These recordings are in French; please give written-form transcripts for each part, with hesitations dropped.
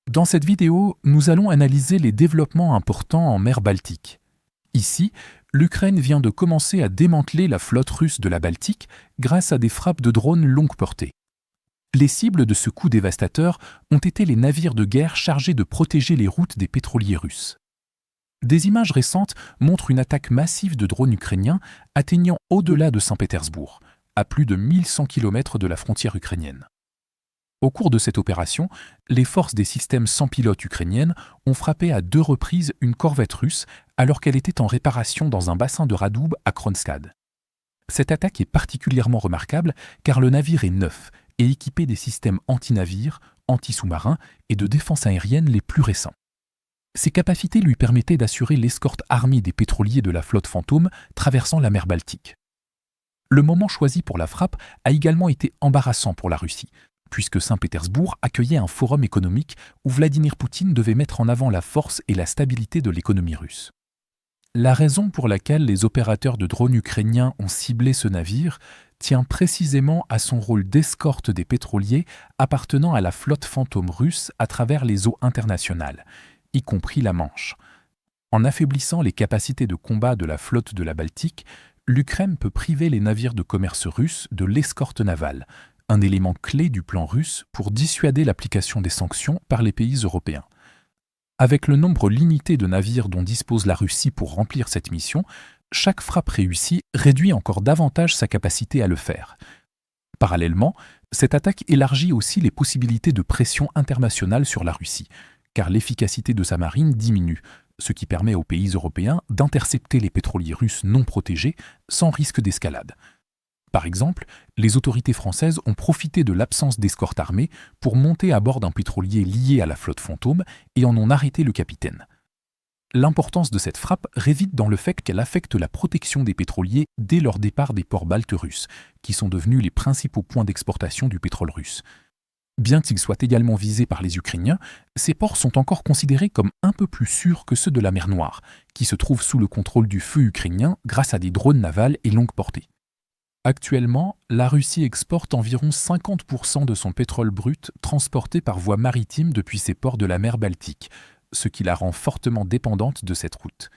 Dans cette vidéo, nous allons analyser les développements importants en mer Baltique. Ici, l'Ukraine vient de commencer à démanteler la flotte russe de la Baltique grâce à des frappes de drones longue portée. Les cibles de ce coup dévastateur ont été les navires de guerre chargés de protéger les routes des pétroliers russes. Des images récentes montrent une attaque massive de drones ukrainiens atteignant au-delà de Saint-Pétersbourg, à plus de 1100 km de la frontière ukrainienne. Au cours de cette opération, les forces des systèmes sans pilote ukrainiennes ont frappé à 2 reprises une corvette russe alors qu'elle était en réparation dans un bassin de Radoub à Kronstad. Cette attaque est particulièrement remarquable car le navire est neuf et équipé des systèmes anti-navires, anti-sous-marins et de défense aérienne les plus récents. Ces capacités lui permettaient d'assurer l'escorte armée des pétroliers de la flotte Fantôme traversant la mer Baltique. Le moment choisi pour la frappe a également été embarrassant pour la Russie, puisque Saint-Pétersbourg accueillait un forum économique où Vladimir Poutine devait mettre en avant la force et la stabilité de l'économie russe. La raison pour laquelle les opérateurs de drones ukrainiens ont ciblé ce navire tient précisément à son rôle d'escorte des pétroliers appartenant à la flotte Fantôme russe à travers les eaux internationales, y compris la Manche. En affaiblissant les capacités de combat de la flotte de la Baltique, l'Ukraine peut priver les navires de commerce russes de l'escorte navale, un élément clé du plan russe pour dissuader l'application des sanctions par les pays européens. Avec le nombre limité de navires dont dispose la Russie pour remplir cette mission, chaque frappe réussie réduit encore davantage sa capacité à le faire. Parallèlement, cette attaque élargit aussi les possibilités de pression internationale sur la Russie, car l'efficacité de sa marine diminue, ce qui permet aux pays européens d'intercepter les pétroliers russes non protégés sans risque d'escalade. Par exemple, les autorités françaises ont profité de l'absence d'escorte armée pour monter à bord d'un pétrolier lié à la flotte Fantôme et en ont arrêté le capitaine. L'importance de cette frappe réside dans le fait qu'elle affecte la protection des pétroliers dès leur départ des ports baltes russes, qui sont devenus les principaux points d'exportation du pétrole russe. Bien qu'ils soient également visés par les Ukrainiens, ces ports sont encore considérés comme un peu plus sûrs que ceux de la mer Noire, qui se trouvent sous le contrôle du feu ukrainien grâce à des drones navals et longue portée. Actuellement, la Russie exporte environ 50% de son pétrole brut transporté par voie maritime depuis ses ports de la mer Baltique, ce qui la rend fortement dépendante de cette route.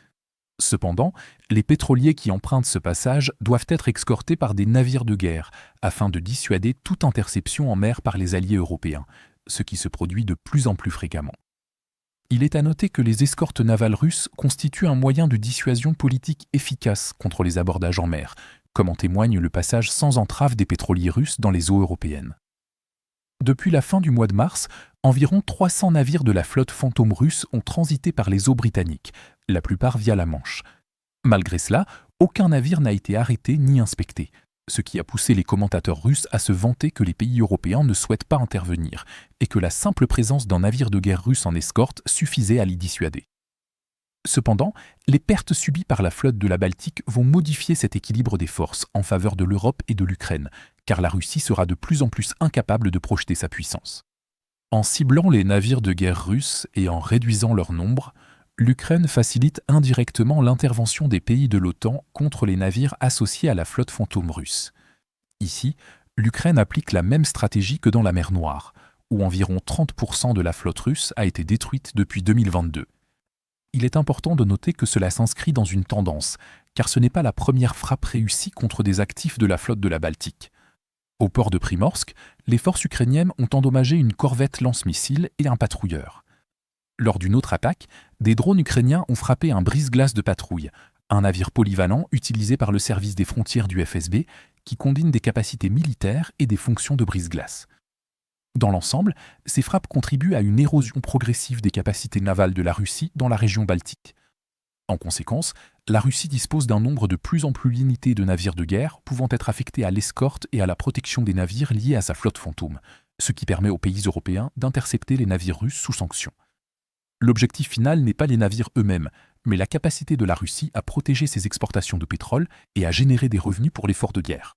Cependant, les pétroliers qui empruntent ce passage doivent être escortés par des navires de guerre afin de dissuader toute interception en mer par les alliés européens, ce qui se produit de plus en plus fréquemment. Il est à noter que les escortes navales russes constituent un moyen de dissuasion politique efficace contre les abordages en mer, comme en témoigne le passage sans entrave des pétroliers russes dans les eaux européennes. Depuis la fin du mois de mars, environ 300 navires de la flotte Fantôme russe ont transité par les eaux britanniques, la plupart via la Manche. Malgré cela, aucun navire n'a été arrêté ni inspecté, ce qui a poussé les commentateurs russes à se vanter que les pays européens ne souhaitent pas intervenir et que la simple présence d'un navire de guerre russe en escorte suffisait à les dissuader. Cependant, les pertes subies par la flotte de la Baltique vont modifier cet équilibre des forces en faveur de l'Europe et de l'Ukraine, car la Russie sera de plus en plus incapable de projeter sa puissance. En ciblant les navires de guerre russes et en réduisant leur nombre, l'Ukraine facilite indirectement l'intervention des pays de l'OTAN contre les navires associés à la flotte Fantôme russe. Ici, l'Ukraine applique la même stratégie que dans la mer Noire, où environ 30% de la flotte russe a été détruite depuis 2022. Il est important de noter que cela s'inscrit dans une tendance, car ce n'est pas la première frappe réussie contre des actifs de la flotte de la Baltique. Au port de Primorsk, les forces ukrainiennes ont endommagé une corvette lance-missiles et un patrouilleur. Lors d'une autre attaque, des drones ukrainiens ont frappé un brise-glace de patrouille, un navire polyvalent utilisé par le service des frontières du FSB qui combine des capacités militaires et des fonctions de brise-glace. Dans l'ensemble, ces frappes contribuent à une érosion progressive des capacités navales de la Russie dans la région baltique. En conséquence, la Russie dispose d'un nombre de plus en plus limité de navires de guerre pouvant être affectés à l'escorte et à la protection des navires liés à sa flotte Fantôme, ce qui permet aux pays européens d'intercepter les navires russes sous sanction. L'objectif final n'est pas les navires eux-mêmes, mais la capacité de la Russie à protéger ses exportations de pétrole et à générer des revenus pour l'effort de guerre.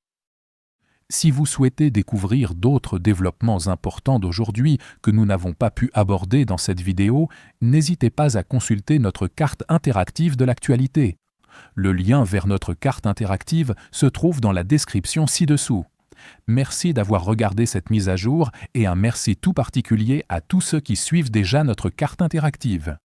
Si vous souhaitez découvrir d'autres développements importants d'aujourd'hui que nous n'avons pas pu aborder dans cette vidéo, n'hésitez pas à consulter notre carte interactive de l'actualité. Le lien vers notre carte interactive se trouve dans la description ci-dessous. Merci d'avoir regardé cette mise à jour et un merci tout particulier à tous ceux qui suivent déjà notre carte interactive.